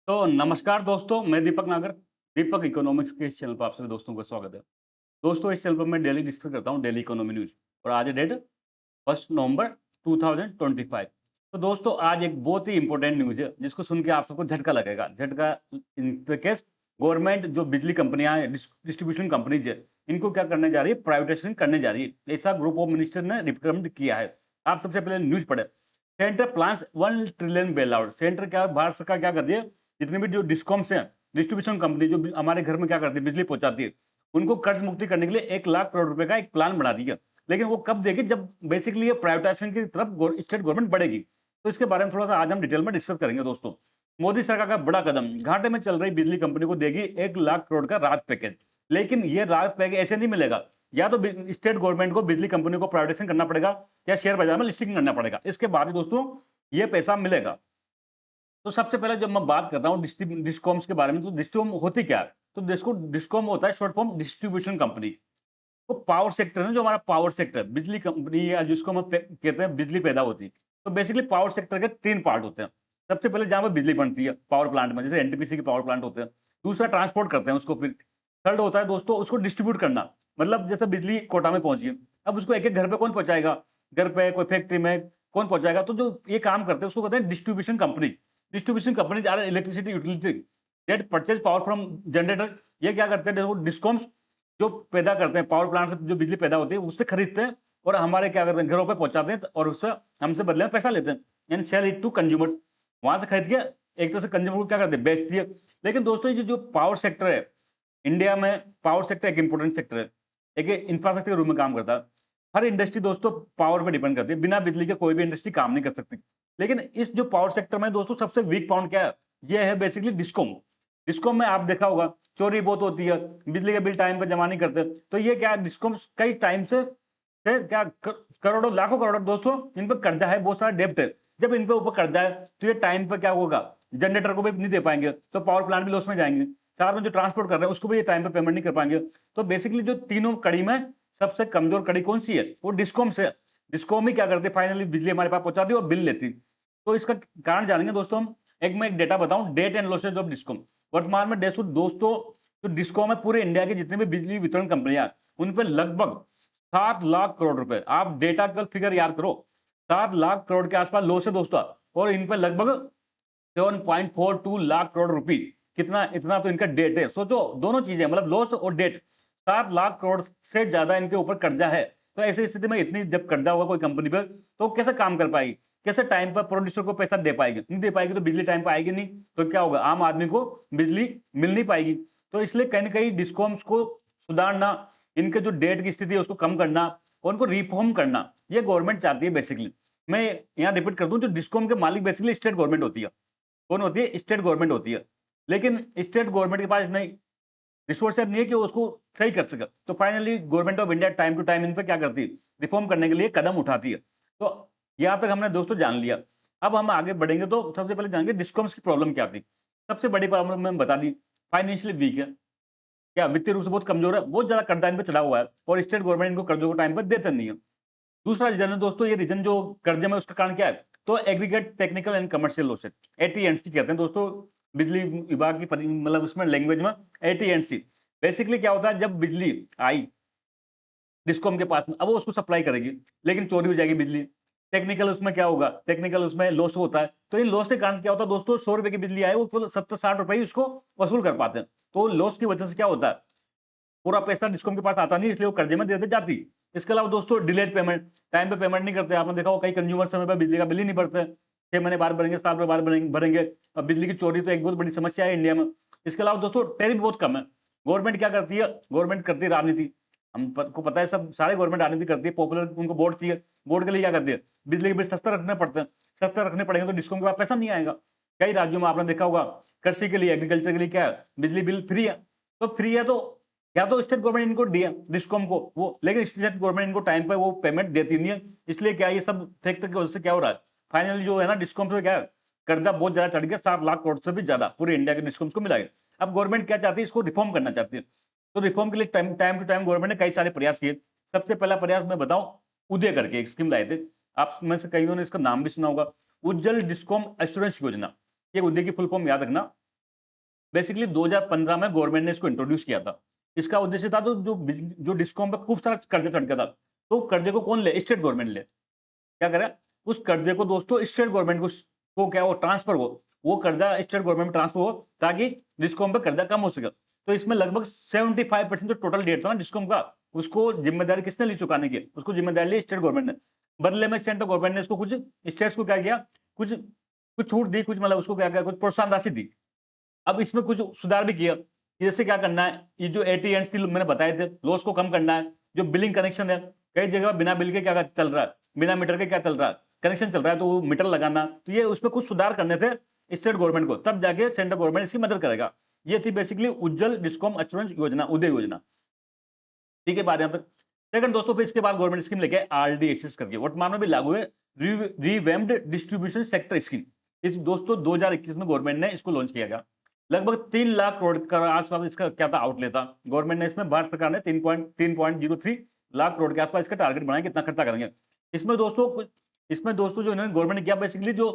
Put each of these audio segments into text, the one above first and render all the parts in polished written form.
तो नमस्कार दोस्तों, मैं दीपक नागर। दीपक इकोनॉमिक्स के इस चैनल पर आप सभी दोस्तों का स्वागत है। दोस्तों, इस चैनल पर मैं डेली डिस्कस करता हूँ डेली इकोनॉमी न्यूज़ और आज है डेट 1 नवंबर 2025। तो दोस्तों, आज एक बहुत ही इंपॉर्टेंट न्यूज़ है जिसको सुन के आप सबको झटका लगेगा। झटका इन द केस गवर्नमेंट जो बिजली कंपनियाँ हैं, डिस्ट्रीब्यूशन कंपनीज़ है, इनको क्या करने जा रही है? प्राइवेटाइजेशन करने जा रही है। ऐसा ग्रुप ऑफ मिनिस्टर ने रिकमेंड किया है। आप सबसे पहले न्यूज़ पढ़ें। Centre plans 1 trillion bail out. Centre क्या भारत सरकार क्या कर रही है? जितनी भी जो डिस्कॉम्स हैं, डिस्ट्रीब्यूशन कंपनी जो हमारे घर में क्या करती है, बिजली पहुंचाती है, उनको कर्ज मुक्ति करने के लिए 1 लाख करोड़ रुपए का एक प्लान बना दिया। लेकिन वो कब देगी? जब बेसिकली ये प्राइवेटाइजेशन की तरफ स्टेट गवर्नमेंट बढ़ेगी। तो इसके बारे में थोड़ा सा आज हम डिटेल में डिस्कस करेंगे दोस्तों। मोदी सरकार का बड़ा कदम, घाटे में चल रही बिजली कंपनी को देगी 1 लाख करोड़ का राहत पैकेज। लेकिन ये राहत पैकेज ऐसे नहीं मिलेगा। या तो स्टेट गवर्नमेंट को बिजली कंपनी को प्राइवेटाइजेशन करना पड़ेगा या शेयर बाजार में लिस्टिंग करना पड़ेगा। इसके बाद ही दोस्तों ये पैसा मिलेगा। तो सबसे पहले जब मैं बात कर रहा हूँ डिस्कॉम्स के बारे में, तो डिस्कॉम होती क्या है? तो देखो, डिस्कॉम होता है शॉर्ट फॉर्म डिस्ट्रीब्यूशन कंपनी। वो पावर सेक्टर है, जो हमारा पावर सेक्टर बिजली कंपनी या जिसको हम कहते हैं बिजली पैदा होती है। तो बेसिकली पावर सेक्टर के 3 पार्ट होते हैं। सबसे पहले जहाँ पे बिजली बनती है पावर प्लांट में, जैसे एनटीपीसी के पावर प्लांट होते हैं। दूसरा ट्रांसपोर्ट करते हैं उसको, फिर थर्ड होता है दोस्तों उसको डिस्ट्रीब्यूट करना। मतलब जैसे बिजली कोटा में पहुंची है, अब उसको एक-एक घर पे कौन पहुंचाएगा? घर पे, कोई फैक्ट्री में कौन पहुंचाएगा? तो जो ये काम करते हैं उसको कहते हैं distribution company. Distribution companies are electricity utility that purchase power from generator. ये क्या करते हैं? देखो, डिस्कॉम्स जो पैदा करते हैं, पावर प्लांट से जो बिजली पैदा होती है उससे खरीदते हैं और हमारे क्या करते हैं, घरों पे पहुंचाते हैं और उससे हमसे बदले में पैसा लेते हैं। यानी सेल इट टू कंज्यूमर्स। वहां से खरीद के एक तरह से कंज्यूमर को क्या करते हैं? बेचती है। लेकिन दोस्तों, ये जो पावर सेक्टर है इंडिया में, पावर सेक्टर एक इंपॉर्टेंट सेक्टर है। एक इंफ्रास्ट्रक्चर के रूप में काम करता है। हर इंडस्ट्री दोस्तों पावर पे डिपेंड करती है। बिना बिजली के कोई भी इंडस्ट्री काम नहीं कर सकती। लेकिन इस जो पावर सेक्टर में दोस्तों सबसे वीक पॉइंट क्या है? ये है बेसिकली डिस्कॉम। डिस्कॉम में आप देखा होगा चोरी बहुत होती है, बिजली के बिल टाइम पे जमा नहीं करते। तो ये क्या है, डिस्कॉम्स कई टाइम से क्या करोड़ों लाखों करोड़ दोस्तों इन पे कर्जा है, बहुत सारा डेब्ट है। जब इन पे ऊपर कर्जा है तो ये टाइम पे क्या होगा? जनरेटर को भी नहीं दे पाएंगे, तो पावर प्लांट भी लॉस में जाएंगे। साथ में जो ट्रांसपोर्ट कर रहे हैं उसको भी ये टाइम पे पेमेंट नहीं कर पाएंगे। तो बेसिकली जो तीनों कड़ी में सबसे कमजोर कड़ी कौन सी है? वो डिस्कॉम से। डिस्कॉम ही क्या करती है? फाइनली बिजली हमारे पास पहुंचाती है और बिल लेती। तो इसका कारण जानेंगे दोस्तों हम। मैं एक डेटा बताऊं, debt and losses of discom. वर्तमान में दोस्तों जो डिस्कॉम है पूरे इंडिया के जितने भी बिजली वितरण कंपनियां, उन पे लगभग 7 लाख करोड़ रुपए, आप डेटा का फिगर याद करो, 7 लाख करोड़ के आसपास लॉस है दोस्तों। और इन पे लगभग 7.42 लाख करोड़ रुपए, कितना इतना तो इनका डेट है। सोचो, दोनों चीजें मतलब लॉस और डेट, 7 लाख करोड़ से ज्यादा इनके ऊपर कर्जा है। तो ऐसी स्थिति में इतनी जब कर्जा होगा कोई कंपनी पर, तो कैसे काम कर पाएगी? कैसे टाइम पर प्रोड्यूसर को पैसा दे पाएगी? नहीं दे पाएगी तो बिजली टाइम पर आएगी नहीं, तो क्या होगा? आम आदमी को बिजली मिल नहीं पाएगी। तो इसलिए कहीं ना कहीं डिस्कॉम्स को सुधारना, इनके जो डेट की स्थिति है उसको कम करना और उनको रिफॉर्म करना, ये गवर्नमेंट चाहती है बेसिकली। मैं यहाँ रिपीट कर दूं, जो डिस्कॉम के मालिक बेसिकली स्टेट गवर्नमेंट होती है। कौन होती है? स्टेट गवर्नमेंट होती है। लेकिन स्टेट गवर्नमेंट के पास नहीं रिसोर्सेज नहीं है कि वो उसको सही कर सके। तो finally government of India time to time इन पे क्या करती है? रिफॉर्म करने के लिए कदम उठाती है। तो यहाँ तक हमने दोस्तों जान लिया। अब हम आगे बढ़ेंगे तो सबसे पहले जानेंगे डिस्कॉम्स की प्रॉब्लम क्या थी। सबसे बड़ी प्रॉब्लम मैंने बता दी, फाइनेंशियली वीक है। क्या वित्तीय रूप से बहुत कमजोर है, बहुत ज्यादा कर्जा इन पे चढ़ा हुआ है और स्टेट गवर्नमेंट इनको कर्जों को टाइम पर देते नहीं है। दूसरा रीजन है दोस्तों, ये रीजन जो कर्जे में, उसका कारण क्या है? तो aggregate technical and commercial losses, ATNC कहते हैं दोस्तों बिजली विभाग की मतलब उसमें लैंग्वेज में। एटीएनसी बेसिकली क्या होता है? जब बिजली आई डिस्कॉम के पास में, अब वो उसको सप्लाई करेगी, लेकिन चोरी हो जाएगी बिजली। टेक्निकल उसमें क्या होगा? टेक्निकल उसमें लॉस होता है। तो इन लॉस के कारण क्या होता है दोस्तों? 100 रुपए की बिजली आए, वो केवल 70-60 रुपए ही उसको वसूल कर पाते हैं। तो लॉस की वजह से क्या होता है? पूरा पैसा डिस्कॉम के पास आता नहीं, इसलिए वो कर्जे में देते जाती। इसके अलावा दोस्तों डिलेड पेमेंट, टाइम पे पेमेंट नहीं करते। आपने देखा होगा कई कंज्यूमर समय पर बिजली का बिल ही नहीं भरते। 6 महीने बाद भरेंगे, साल बाद भरेंगे। अब बिजली की चोरी तो एक बहुत बड़ी समस्या है इंडिया में। इसके अलावा दोस्तों टैरिफ बहुत कम है। गवर्नमेंट क्या करती है? गवर्नमेंट करती है राजनीति। को पता है, सब सारे गवर्नमेंट राजनीति करती है, पॉपुलर उनको वोट चाहिए। वोट के लिए क्या करती है? बिजली के बिल सस्ता रखने पड़ते हैं। सस्ता रखने पड़ेंगे तो डिस्कॉम के पास पैसा नहीं आएगा। कई राज्यों में आपने देखा होगा कृषि के लिए, एग्रीकल्चर के लिए क्या है? बिजली बिल फ्री है। तो फ्री है तो या तो स्टेट गवर्नमेंट इनको दिया डिस्कॉम को वो, लेकिन स्टेट गवर्नमेंट इनको टाइम पे वो पेमेंट देती नहीं है। इसलिए क्या ये सब फैक्टर की वजह से क्या हो रहा है? फाइनली जो है ना, डिस्कॉम से क्या है? कर्जा बहुत ज्यादा चढ़ गया, 7 लाख करोड़ से भी ज्यादा पूरे इंडिया के डिस्कॉम्स को मिला है। अब गवर्नमेंट क्या चाहती है? इसको रिफॉर्म करना चाहती है। तो रिफॉर्म के लिए time time to time government ने कई सारे प्रयास किए। सबसे पहला प्रयास मैं बताऊं, उदय करके एक स्कीम लाए थे। आप में से कईयों ने इसका नाम भी सुना होगा, उज्जवल डिस्कॉम एश्योरेंस योजना। ये उदय की फुल फॉर्म याद रखना, बेसिकली 2015 में गवर्नमेंट ने इसको इंट्रोड्यूस किया था। इसका उद्देश्य था तो जो डिस्कॉम पे खूब सारा कर्जा चढ़ गया था, तो कर्जे को कौन ले? स्टेट गवर्नमेंट ले। क्या करे? उस कर्जे को दोस्तों स्टेट गवर्नमेंट को क्या हो, ट्रांसफर हो, वो कर्जा स्टेट गवर्नमेंट में ट्रांसफर हो, ताकि डिस्कॉम पे कर्जा कम हो सके। तो इसमें लगभग 75% जो टोटल डेट था ना डिस्कॉम का, उसको जिम्मेदारी किसने ली चुकाने की? उसको जिम्मेदारी ली स्टेट गवर्नमेंट ने। बदले में सेंट्रल गवर्नमेंट ने इसको कुछ स्टेट्स को क्या किया, कुछ कुछ छूट दी, कुछ मतलब उसको क्या किया, कुछ प्रोत्साहन राशि दी। अब इसमें कुछ सुधार भी किया कि जैसे क्या करना है, ये जो एटी मैंने बताए थे, लॉस को कम करना है। जो बिलिंग कनेक्शन है, कई जगह बिना बिल के क्या चल रहा है, बिना मीटर के क्या चल रहा है, कनेक्शन चल रहा है, तो वो मीटर लगाना, तो ये उसमें कुछ सुधार करने थे स्टेट गवर्नमेंट को, तब जाके सेंट्रल गवर्नमेंट इसकी मदद करेगा। ये थी बेसिकली उज्जवल डिस्कॉम एश्योरेंस योजना, उदय योजना। ठीक है, बात यहां तक। सेकंड दोस्तों, फिर इसके बाद गवर्नमेंट स्कीम लेके आरडीएसएस करके वर्तमान में भी लागू है, रिवैम्प्ड डिस्ट्रीब्यूशन सेक्टर स्कीम। इस दोस्तों 2021 में गवर्नमेंट ने इसको लॉन्च किया गया। लगभग 3 लाख करोड़ का आसपास इसका क्या था, आउटले था। गवर्नमेंट ने इसमें, भारत सरकार ने 3.03 लाख करोड़ के आसपास इसका टारगेट बनाया, कितना खर्चा करेंगे। इसमें दोस्तों जो इन्होंने गवर्नमेंट ने किया, बेसिकली जो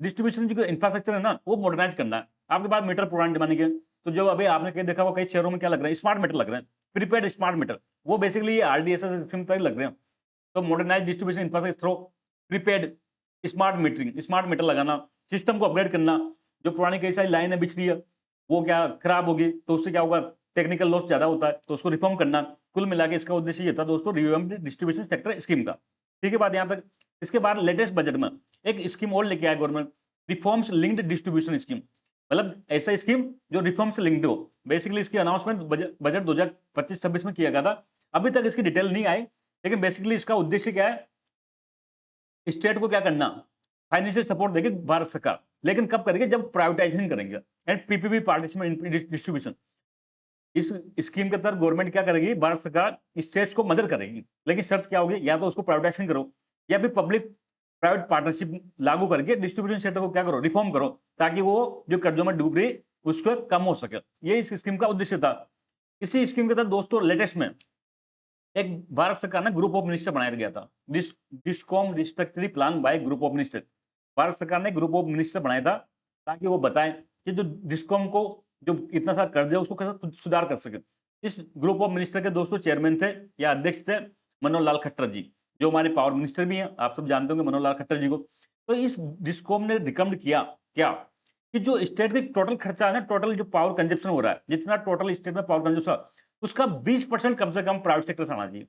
डिस्ट्रीब्यूशन जो इंफ्रास्ट्रक्चर है ना, वो मॉडर्नाइज करना है। आपके पास मीटर पुराने जमाने के, तो जो अभी आपने कहीं देखा हुआ, कई शहरों में क्या लग रहा है, स्मार्ट मीटर लग रहे हैं, प्रीपेड स्मार्ट मीटर, वो बेसिकली ये आरडीएसएस स्कीम तक लग रहे हैं। तो modernise distribution infrastructure through prepaid smart metering, smart meter लगाना, सिस्टम को अपग्रेड करना। जो पुरानी कई सारी लाइनें बिछ रही है, वो क्या खराब होगी, तो उससे क्या होगा, टेक्निकल लॉस ज्यादा होता है, तो उसको रिफॉर्म करना। कुल मिला के इसका उद्देश्य ये था दोस्तों, रिवैम्प्ड डिस्ट्रीब्यूशन सेक्टर स्कीम का। ठीक है, बात यहां तक। इसके बाद लेटेस्ट बजट में एक स्कीम और लेके आया government, reforms linked distribution scheme. मतलब ऐसा स्कीम जो रिफॉर्म से लिंक्ड हो। बेसिकली इसकी अनाउंसमेंट बजट 2025-26 में किया गया था। अभी तक इसकी डिटेल नहीं आई, लेकिन बेसिकली इसका उद्देश्य क्या है, स्टेट को क्या करना, फाइनेंशियल सपोर्ट देगी भारत सरकार, लेकिन कब करेंगे, जब प्राइवेटाइजेशन करेंगे and PPP participate in distribution. इस स्कीम के तहत गवर्नमेंट क्या करेगी, भारत सरकार स्टेट्स को मदद करेगी, लेकिन शर्त क्या होगी, या तो उसको प्राइवेटाइजेशन करो, या फिर पब्लिक प्राइवेट पार्टनरशिप लागू करके डिस्ट्रीब्यूशन सेक्टर को क्या करो, रिफॉर्म करो, ताकि वो जो कर्जों में डूब रही उसको कम हो सके। ये इस स्कीम का उद्देश्य था। इसी स्कीम के तहत दोस्तों लेटेस्ट में एक भारत सरकार ने ग्रुप ऑफ मिनिस्टर बनाया गया था, discom restructuring plan bye group of minister. Bharat सरकार ने ग्रुप ऑफ मिनिस्टर बनाया था, ताकि वो बताएं कि जो डिस्कॉम को जो इतना सारा कर्ज है उसको कैसे सुधार कर सके। इस ग्रुप ऑफ मिनिस्टर के दोस्तों चेयरमैन थे या अध्यक्ष थे मनोहर लाल खट्टर जी, जो हमारे पावर मिनिस्टर भी हैं, आप सब जानते होंगे मनोहर लाल खट्टर जी को। तो इस डिस्कॉम ने रिकमेंड किया क्या, कि जो स्टेट की टोटल खर्चा है ना, टोटल जो पावर कंजप्शन हो रहा है, जितना टोटल स्टेट में पावर कंजप्शन, उसका 20% कम से कम प्राइवेट सेक्टर से आना चाहिए।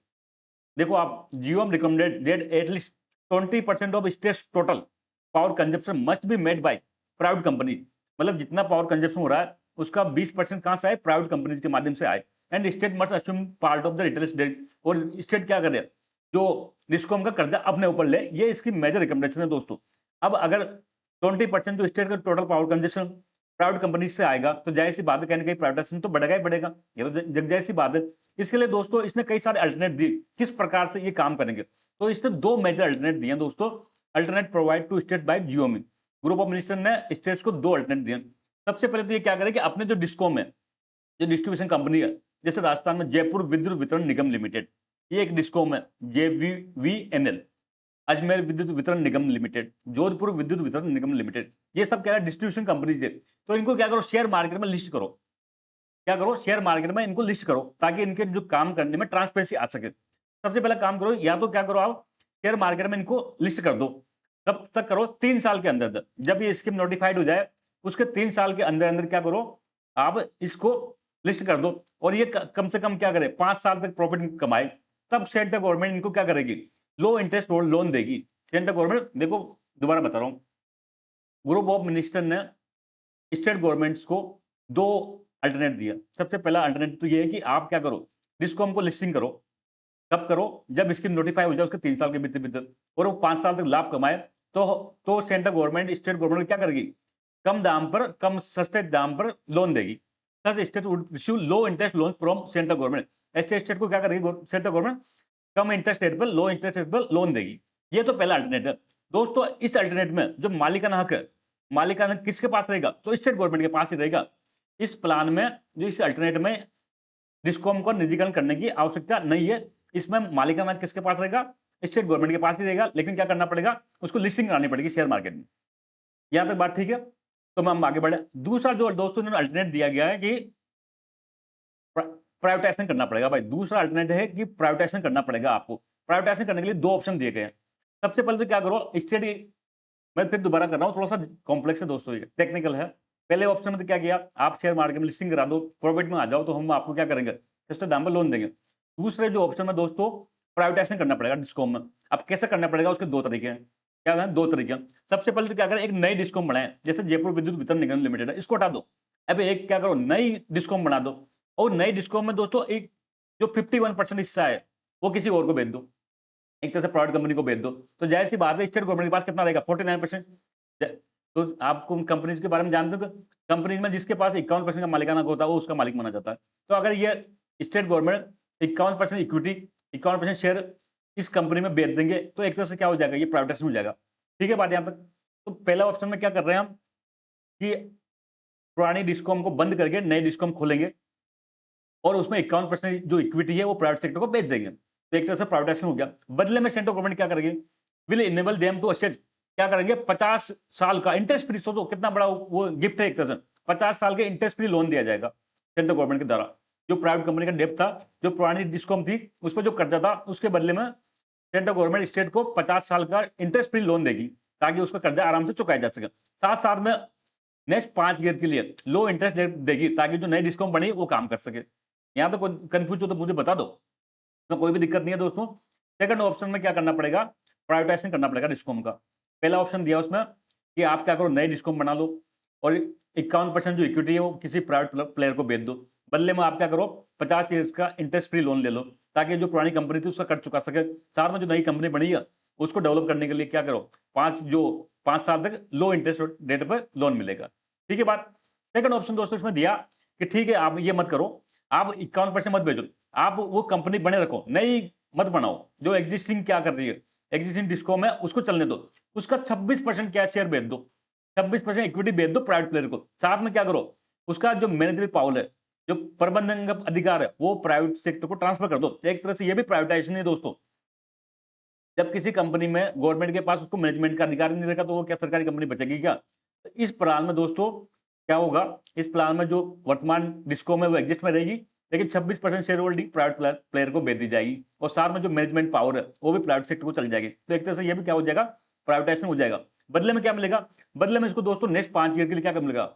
देखो आप, GoM recommended that at least 20% of states total power consumption must be made by private company. मतलब जितना पावर कंजप्शन हो रहा है, उसका 20% कहां से आए, प्राइवेट कंपनीज के माध्यम से आए। And state must assume part of the retail debt, और स्टेट क्या करे, जो डिस्कॉम का कर्जा अपने ऊपर ले। ये इसकी मेजर रिकमेंडेशन है दोस्तों। अब अगर 20% जो स्टेट का total power consumption private company से आएगा, तो जाहिर सी बात है, कहीं ना कहीं प्राइवेटाइजेशन तो बढ़ेगा ही बढ़ेगा, ये तो जग जाहिर सी बात है। इसके लिए दोस्तों इसने कई सारे अल्टरनेट दिए, किस प्रकार से ये काम करेंगे। तो इसने 2 मेजर अल्टरनेट दिए दोस्तों, alternate provide to state by GOM. Group of minister ने स्टेट्स को 2 अल्टरनेट दिए। सबसे पहले तो ये क्या करें, अपने जो डिस्कॉम है, जो डिस्ट्रीब्यूशन कंपनी है, जैसे राजस्थान में जयपुर विद्युत वितरण निगम लिमिटेड, ये एक डिस्कॉम है, JVVNL। अजमेर विद्युत वितरण निगम लिमिटेड, जोधपुर विद्युत वितरण निगम लिमिटेड, ये सब क्या है, डिस्ट्रीब्यूशन कंपनीज है। तो इनको क्या करो, शेयर मार्केट में लिस्ट करो। क्या करो, शेयर मार्केट में इनको लिस्ट करो, ताकि इनके जो काम करने में ट्रांसपेरेंसी आ सके। सबसे पहला काम करो, या तो क्या करो, आप शेयर मार्केट में इनको लिस्ट कर दो। तब तक करो 3 साल के अंदर, जब ये स्कीम नोटिफाइड हो जाए, उसके 3 साल के अंदर अंदर क्या करो, आप इसको लिस्ट कर दो। और ये कम से कम क्या करे, 5 साल तक प्रॉफिट कमाए। तब सेंट्रल गवर्नमेंट इनको क्या करेगी, लो इंटरेस्ट लोन देगी। सेंट्रल गवर्नमेंट, देखो दोबारा बता रहा हूं, ग्रुप ऑफ मिनिस्टर ने स्टेट गवर्नमेंट्स को 2 अल्टरनेट दिया। सबसे पहला अल्टरनेट तो ये है कि आप क्या करो, डिस्कॉम को लिस्टिंग करो। कब करो, जब स्कीम नोटिफाई हो जाए उसके 3 साल के भीतर भीतर, और वो 5 साल तक लाभ कमाए, तो सेंट्रल गवर्नमेंट स्टेट गवर्नमेंट क्या करेगी, कम दाम पर, कम सस्ते दाम पर लोन देगी। State would issue low interest loan from central government. ऐसे स्टेट को क्या करेगी सेंट्रल गवर्नमेंट, कम इंटरेस्ट रेट पर, लो इंटरेस्ट रेट पर लोन देगी। ये तो पहला अल्टरनेट है दोस्तों। इस अल्टरनेट में जो मालिकाना हक है, मालिकाना हक किसके पास रहेगा, तो स्टेट गवर्नमेंट के पास ही रहेगा। इस प्लान में, जो इस अल्टरनेट में, डिस्कॉम को निजीकरण करने की आवश्यकता नहीं है। इसमें मालिकाना हक किसके पास रहेगा, स्टेट गवर्नमेंट के पास ही रहेगा, लेकिन क्या करना पड़ेगा, उसको लिस्टिंग करानी पड़ेगी शेयर मार्केट में। यहां तक बात ठीक है। तो हम आगे बढ़े। दूसरा जो दोस्तों इन्होंने अल्टरनेट दिया गया है कि प्राइवेटाइजेशन करना पड़ेगा भाई। दूसरा अल्टरनेट है कि प्राइवेटाइजेशन करना पड़ेगा आपको। प्राइवेटाइजेशन करने के लिए दो ऑप्शन दिए गए हैं। सबसे पहले तो क्या करो, स्टेट, मैं फिर दोबारा कर रहा हूँ, थोड़ा सा कॉम्प्लेक्स है दोस्तों, ये टेक्निकल है। पहले ऑप्शन में तो क्या किया, आप शेयर मार्केट में लिस्टिंग करा दो, प्रॉफिट में आ जाओ, तो हम आपको क्या करेंगे, सस्ते दाम पर लोन देंगे। दूसरे जो ऑप्शन में दोस्तों, प्राइवेटाइजेशन करना पड़ेगा डिस्कॉम में। अब कैसे करना पड़ेगा, उसके दो तरीके हैं। क्या है, दो तरीके हैं। सबसे पहले तो क्या करें, एक नई डिस्कॉम बनाए, जैसे जयपुर विद्युत वितरण निगम लिमिटेड है, इसको हटा दो। अब एक क्या करो, नई डिस्कॉम बना दो, और नई डिस्कॉम में दोस्तों एक जो 51% हिस्सा है वो किसी और को बेच दो, एक तरह से प्राइवेट कंपनी को बेच दो। तो जाहिर सी बात है, स्टेट गवर्नमेंट के पास कितना रहेगा, 49%। तो आपको कंपनीज के बारे में जानते हो, कंपनीज में जिसके पास 51% का मालिकाना होता है वो उसका मालिक माना जाता है। तो अगर ये स्टेट गवर्नमेंट 51% इक्विटी, 51% शेयर इस कंपनी में बेच देंगे, तो एक तरह से क्या हो जाएगा, ये प्राइवेटाइजेशन हो जाएगा। ठीक है बात यहाँ तक। तो पहला ऑप्शन में क्या कर रहे हैं हम, कि पुरानी डिस्कॉम को बंद करके नई डिस्कॉम खोलेंगे, और उसमें 51% जो इक्विटी है वो प्राइवेट सेक्टर को बेच देंगे। तो एक तरह से प्राइवेटाइजेशन हो गया। बदले में सेंट्रल गवर्नमेंट क्या करेगी, will enable them to asset, क्या करेंगे, 50 साल का इंटरेस्ट फ्री, सोचो कितना बड़ा वो गिफ्ट है एक तरह से, 50 साल के इंटरेस्ट फ्री लोन दिया जाएगा सेंट्रल गवर्नमेंट के द्वारा। जो प्राइवेट कंपनी का डेब्ट था, जो पुरानी डिस्कॉम थी, उस पर जो कर्जा था, उसके बदले में सेंट्रल गवर्नमेंट स्टेट को 50 साल का इंटरेस्ट फ्री लोन देगी, ताकि उसका कर्जा आराम से चुकाया जा सके। साथ साथ में नेक्स्ट 5 ईयर के लिए लो इंटरेस्ट देगी, ताकि जो नई डिस्कॉम बनी वो काम कर सके। यहाँ तो कोई कंफ्यूज हो तो मुझे बता दो, तो कोई भी दिक्कत नहीं है दोस्तों। सेकंड ऑप्शन में क्या करना पड़ेगा, प्राइवेटाइजेशन करना पड़ेगा डिस्कॉम का। पहला ऑप्शन दिया उसमें कि आप क्या करो, नई डिस्कॉम बना लो, और 51% जो इक्विटी है वो किसी प्राइवेट प्लेयर को बेच दो। बदले में आप क्या करो, 50 ईयर्स का इंटरेस्ट फ्री लोन ले लो, ताकि जो पुरानी कंपनी थी उसका कर्ज चुका सके। साथ में जो नई कंपनी बनी है उसको डेवलप करने के लिए क्या करो, 5 साल तक लो इंटरेस्ट रेट पर लोन मिलेगा। ठीक है बात। सेकंड ऑप्शन दोस्तों इसमें दिया कि ठीक है, आप ये मत करो, आप 51% मत बेचो, आप वो कंपनी बने रखो, नई मत बनाओ। जो एग्जिस्टिंग क्या कर रही है, एग्जिस्टिंग डिस्कॉम है, उसको चलने दो, उसका 26% क्या शेयर बेच दो, 26% इक्विटी बेच दो प्राइवेट प्लेयर को। साथ में क्या करो, उसका जो मैनेजरी पावर है, जो प्रबंधन का अधिकार है, वो प्राइवेट सेक्टर को ट्रांसफर कर दो। एक तरह से ये भी प्राइवेटाइजेशन है दोस्तों। जब किसी कंपनी में गवर्नमेंट के पास उसको मैनेजमेंट का अधिकार नहीं रहेगा, तो वो क्या सरकारी कंपनी बचेगी क्या। तो इस प्लान में दोस्तों क्या होगा, इस प्लान में जो वर्तमान डिस्कॉम है वो एग्जिस्ट में रहेगी, लेकिन 26% शेयर होल्डिंग प्राइवेट प्लेयर को बेच दी जाएगी, और साथ में जो मैनेजमेंट पावर है वो भी प्राइवेट सेक्टर को चल जाएगी। तो एक तरह से ये भी क्या हो जाएगा, प्राइवेटाइजेशन हो जाएगा। बदले में क्या मिलेगा, बदले में इसको दोस्तों नेक्स्ट 5 ईयर के लिए क्या मिलेगा,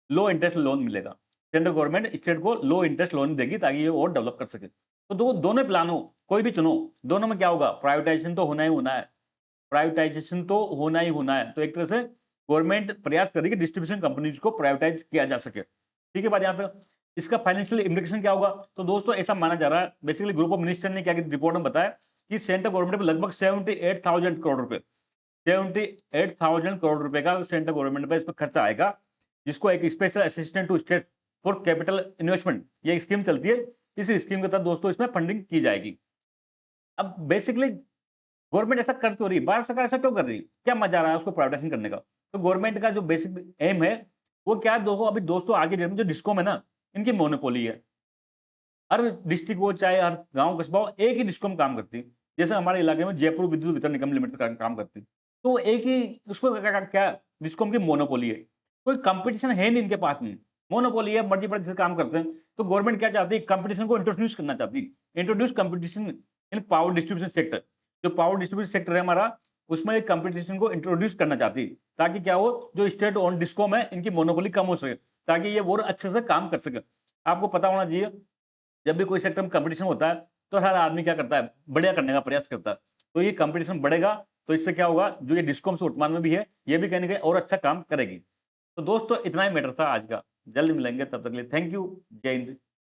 लो इंटरेस्ट लोन मिलेगा। सेंट्रल गवर्नमेंट स्टेट को लो इंटरेस्ट लोन देगी, ताकि ये और डेवलप कर सके। तो दोनों प्लान हो, कोई भी चुनो, दोनों में क्या होगा, प्राइवेटाइजेशन तो होना ही होना है, प्राइवेटाइजेशन तो होना ही होना है। तो एक तरह से गवर्नमेंट प्रयास कर रही है कि डिस्ट्रीब्यूशन कंपनीज को प्राइवेटाइज किया जा सके। ठीक है बात यहाँ तक। इसका फाइनेंशियल इम्प्लीकेशन क्या होगा, तो दोस्तों ऐसा माना जा रहा है, बेसिकली ग्रुप ऑफ मिनिस्टर ने क्या रिपोर्ट में बताया कि सेंट्रल गवर्नमेंट पे लगभग 78,000 करोड़ रुपए, 78,000 करोड़ रुपए का सेंट्रल गवर्नमेंट पे इस पर खर्चा आएगा, जिसको एक special assistant to state for capital investment, ये स्कीम चलती है। इस स्कीम के तहत दोस्तों इसमें फंडिंग की जाएगी। अब बेसिकली गवर्नमेंट ऐसा कर क्यों रही है, भारत सरकार ऐसा क्यों कर रही है, क्या मजा आ रहा है उसको प्राइवेटाइजेशन करने का। तो गवर्नमेंट का जो बेसिक एम है वो क्या है दोस्तों, अभी दोस्तों आगे डेट में जो डिस्कॉम है ना, इनकी मोनोपोली है। हर डिस्ट्रिक्ट हो चाहे हर गांव कस्बा हो, एक ही डिस्कॉम काम करती है। जैसे हमारे इलाके में जयपुर विद्युत वितरण निगम लिमिटेड काम करती है, तो एक ही उसको क्या डिस्कॉम की मोनोपोली है, कोई कंपटीशन है नहीं इनके पास में, मोनोपोली है, मर्जी पर काम करते हैं। तो गवर्नमेंट क्या चाहती है, कंपटीशन को इंट्रोड्यूस करना चाहती है, introduce competition in power distribution sector. जो पावर डिस्ट्रीब्यूशन सेक्टर है हमारा, उसमें एक कंपटीशन को इंट्रोड्यूस करना चाहती है, ताकि क्या हो, जो स्टेट ओन डिस्कॉम है इनकी मोनोपोली कम हो सके, ताकि ये और अच्छे से काम कर सके। आपको पता होना चाहिए, जब भी कोई सेक्टर में कंपटीशन होता है, तो हर आदमी क्या करता है, बढ़िया करने का प्रयास करता है। तो ये कंपटीशन बढ़ेगा, तो इससे क्या होगा, जो ये डिस्कॉम से वर्तमान में भी है, ये भी कहीं ना कहीं और अच्छा काम करेगी। तो दोस्तों इतना ही मैटर था आज का। जल्द मिलेंगे, तब तक के लिए थैंक यू। जय हिंद।